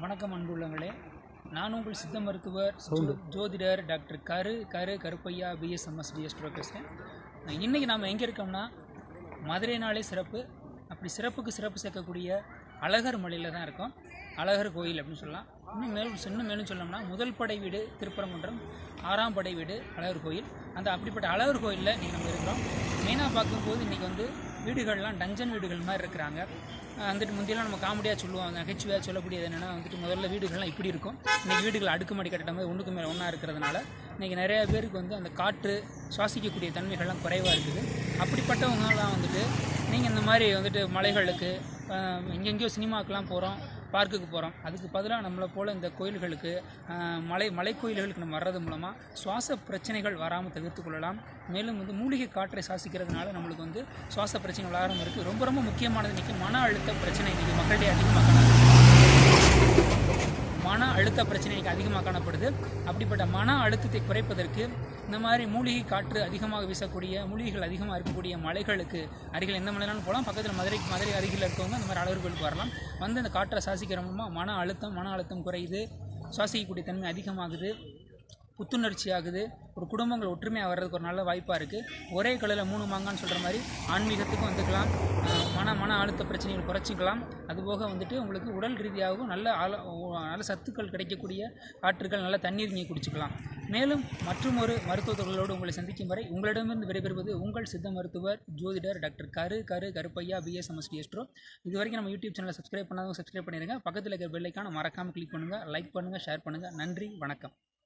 வணக்கம் அன்புள்ளங்களே, நான் உங்கள் சித்த மருத்துவர் ஜோதிடர் டாக்டர் கருப்பையா BSMS டிஎஸ்ட்ரோ பேசுகிறேன். இன்றைக்கி நாம் எங்கே இருக்கோம்னா, மதுரை நாளே சிறப்பு, அப்படி சிறப்புக்கு சிறப்பு சேர்க்கக்கூடிய அழகர் மலையில் தான் இருக்கோம். அழகர் கோயில் அப்படின்னு சொல்லலாம். இன்னும் மேலும் சொல்லணும்னா, முதல் படை வீடு திருப்பரங்குன்றம், 6ஆம் படை வீடு அழகர் கோயில். அந்த அப்படிப்பட்ட அழகர் கோயிலில் இன்றைக்கி நம்ம இருக்கிறோம். மெயினாக பார்க்கும்போது இன்றைக்கி வீடுகள்லாம் டஞ்சன் வீடுகள் மாதிரி இருக்கிறாங்க. முந்தியெல்லாம் நம்ம காமெடியாக சொல்லுவோம், நகைச்சுவையாக சொல்லக்கூடியது என்னென்னா முதல்ல வீடுகள்லாம் இப்படி இருக்கும். இன்றைக்கி வீடுகள் அடுக்குமாடி கட்டடம் மாதிரி ஒன்றுக்கு மேலே ஒன்றா இருக்கிறதுனால இன்றைக்கி நிறையா பேருக்கு அந்த காற்று சுவாசிக்கக்கூடிய தன்மைகள்லாம் குறைவாக இருக்குது. அப்படிப்பட்டவங்கலாம் நீங்கள் இந்த மாதிரி மலைகளுக்கு எங்கெங்கேயோ சினிமாக்கெலாம் போகிறோம், பார்க்குக்கு போகிறோம். அதுக்கு பதிலாக நம்மளை போல் இந்த கோயில்களுக்கு மலை கோயில்களுக்கு நம்ம வர்றது மூலமாக சுவாச பிரச்சனைகள் வராமல் தவிர்த்து கொள்ளலாம். மேலும் மூலிகை காற்றை சுவாசிக்கிறதுனால நம்மளுக்கு சுவாச பிரச்சனை வராமல் இருக்குது. ரொம்ப ரொம்ப முக்கியமானது இன்றைக்கி மன அழுத்த பிரச்சனை இன்றைக்கி மக்களிடையே மன அழுத்த பிரச்சனை இன்றைக்கி அதிகமாக காணப்படுது. அப்படிப்பட்ட மன அழுத்தத்தை குறைப்பதற்கு இந்த மாதிரி மூலிகை காற்று அதிகமாக வீசக்கூடிய, மூலிகைகள் அதிகமாக இருக்கக்கூடிய மலைகளுக்கு அருகில் எந்த மலைனாலும் போகலாம். பக்கத்தில் மதுரை அருகில் இருக்கவங்க அந்த மாதிரி அழகர் கோயிலுக்கு வரலாம். அந்த காற்றை சுவாசிக்கிற மூலமாக மன அழுத்தம் குறையுது, சுவாசிக்கக்கூடிய தன்மை அதிகமாகுது, புத்துணர்ச்சி ஆகுது. ஒரு குடும்பங்கள் ஒற்றுமையாக வர்றதுக்கு ஒரு நல்ல வாய்ப்பாக இருக்குது. ஒரே கல்லில் 3 மாங்கான்னு சொல்கிற மாதிரி ஆன்மீகத்துக்கும் வந்துக்கலாம், மன அழுத்த பிரச்சனைகள் குறைச்சிக்கலாம். அதுபோக உங்களுக்கு உடல் ரீதியாகவும் நல்ல சத்துக்கள் கிடைக்கக்கூடிய காற்றுகள், நல்ல தண்ணீர் நீங்கள் குடிச்சிக்கலாம். மேலும் மற்றும் ஒரு மருத்துவ தொழிலோடு உங்களை சந்திக்கும் வரை உங்களிடமிருந்து விடைபெறுவது உங்கள் சித்த மருத்துவர் ஜோதிடர் டாக்டர் கருப்பையா BSMS டிஎஸ்ட்ரோ. இது வரைக்கும் நம்ம யூடியூப் சேனலை சப்ஸ்கிரைப் பண்ணாதவங்க சப்ஸ்கிரைப் பண்ணிடுங்க. பக்கத்தில் இருக்கிற பெல் ஐக்கானை மறக்காமல் கிளிக் பண்ணுங்கள், லைக் பண்ணுங்கள், ஷேர் பண்ணுங்கள். நன்றி, வணக்கம்.